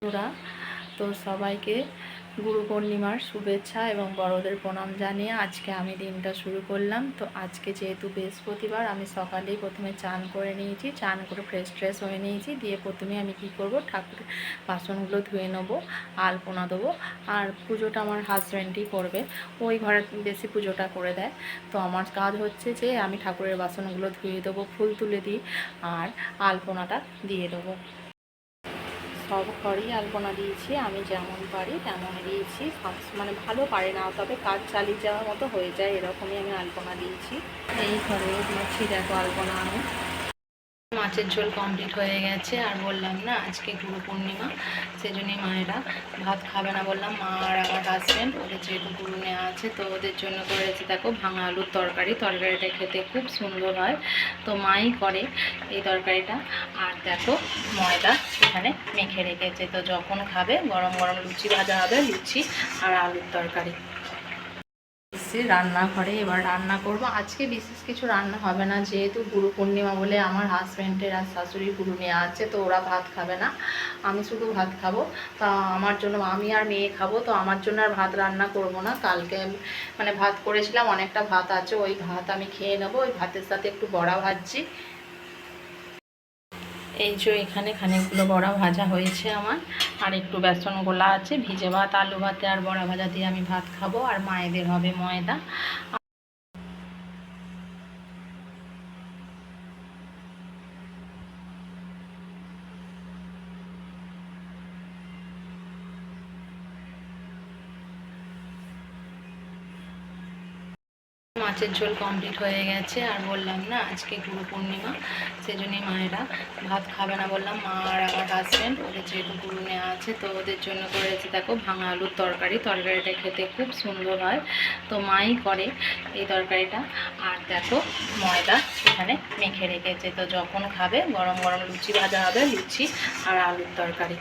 ওরা তো সবাইকে গুরু পূর্ণিমার শুভেচ্ছা এবং বড়দের প্রণাম জানিয়ে আজকে আমি দিনটা শুরু করলাম। তো আজকে যেহেতু বৃহস্পতিবার, আমি সকালেই প্রথমে চান করে নিয়েছি, চান করে ফ্রেশ ট্রেশ হয়ে নিয়েছি। দিয়ে প্রথমে আমি কি করব, ঠাকুরের বাসনগুলো ধুয়ে নেবো, আলপনা দেবো। আর পুজোটা আমার হাজব্যান্ডই করবে, ওই ঘরে বেশি পুজোটা করে দেয়। তো আমার কাজ হচ্ছে যে আমি ঠাকুরের বাসনগুলো ধুয়ে দেবো, ফুল তুলে দিই আর আলপনাটা দিয়ে দেবো। সব ঘরেই আলপনা দিয়েছি, আমি যেমন পারি তেমন দিয়েছি। মানে ভালো পারি না, তবে কাজ চালিয়ে যাওয়ার মতো হয়ে যায়, এরকমই আমি আলপনা দিয়েছি। এই ঘরে দিয়েছি, দেখো আলপনা আমি। মাছের ঝোল কমপ্লিট হয়ে গেছে। আর বললাম না আজকে গুরু পূর্ণিমা, সেজন্যই মায়েরা ভাত খাবে না। বললাম মা আর আমার হাজব্যান্ড, ওদের যেহেতু গুরু নেওয়া আছে, তো ওদের জন্য করেছি দেখো ভাঙা আলুর তরকারি। তরকারিটা খেতে খুব সুন্দর হয়, তো মাই করে এই তরকারিটা। আর দেখো ময়দা এখানে মেখে রেখেছে, তো যখন খাবে গরম গরম লুচি ভাজা হবে, লুচি আর আলুর তরকারি। রান্নাঘরে এবার রান্না করব। আজকে বিশেষ কিছু রান্না হবে না, যেহেতু গুরু পূর্ণিমা বলে আমার হাজব্যান্ডের আর শাশুড়ির গুরু নেওয়া আছে, তো ওরা ভাত খাবে না, আমি শুধু ভাত খাবো। তা আমার জন্য, আমি আর মেয়ে খাবো, তো আমার জন্য আর ভাত রান্না করব না। কালকে মানে ভাত করেছিলাম, অনেকটা ভাত আছে, ওই ভাত আমি খেয়ে নেবো। ওই ভাতের সাথে একটু বড়া ভাজছি। এই যে এখানে খানিকগুলো বড়া ভাজা হয়েছে আমার, আর একটু বেসন গোলা আছে, ভিজে ভাত, আলু ভাতে আর বড়া ভাজা দিয়ে আমি ভাত খাবো। আর মায়েদের হবে ময়দা। মাছের ঝোল কমপ্লিট হয়ে গেছে। আর বললাম না আজকে গুরু পূর্ণিমা, সেজন্যই মায়েরা ভাত খাবে না। বললাম মা আর আমার হাজব্যান্ড, ওদের যেহেতু গুরু নেওয়া আছে, তো ওদের জন্য করেছি দেখো ভাঙা আলুর তরকারি। তরকারিটা খেতে খুব সুন্দর হয়, তো মাই করে এই তরকারিটা। আর দেখো ময়দা এখানে মেখে রেখেছে, তো যখন খাবে গরম গরম লুচি ভাজা হবে, লুচি আর আলুর তরকারি।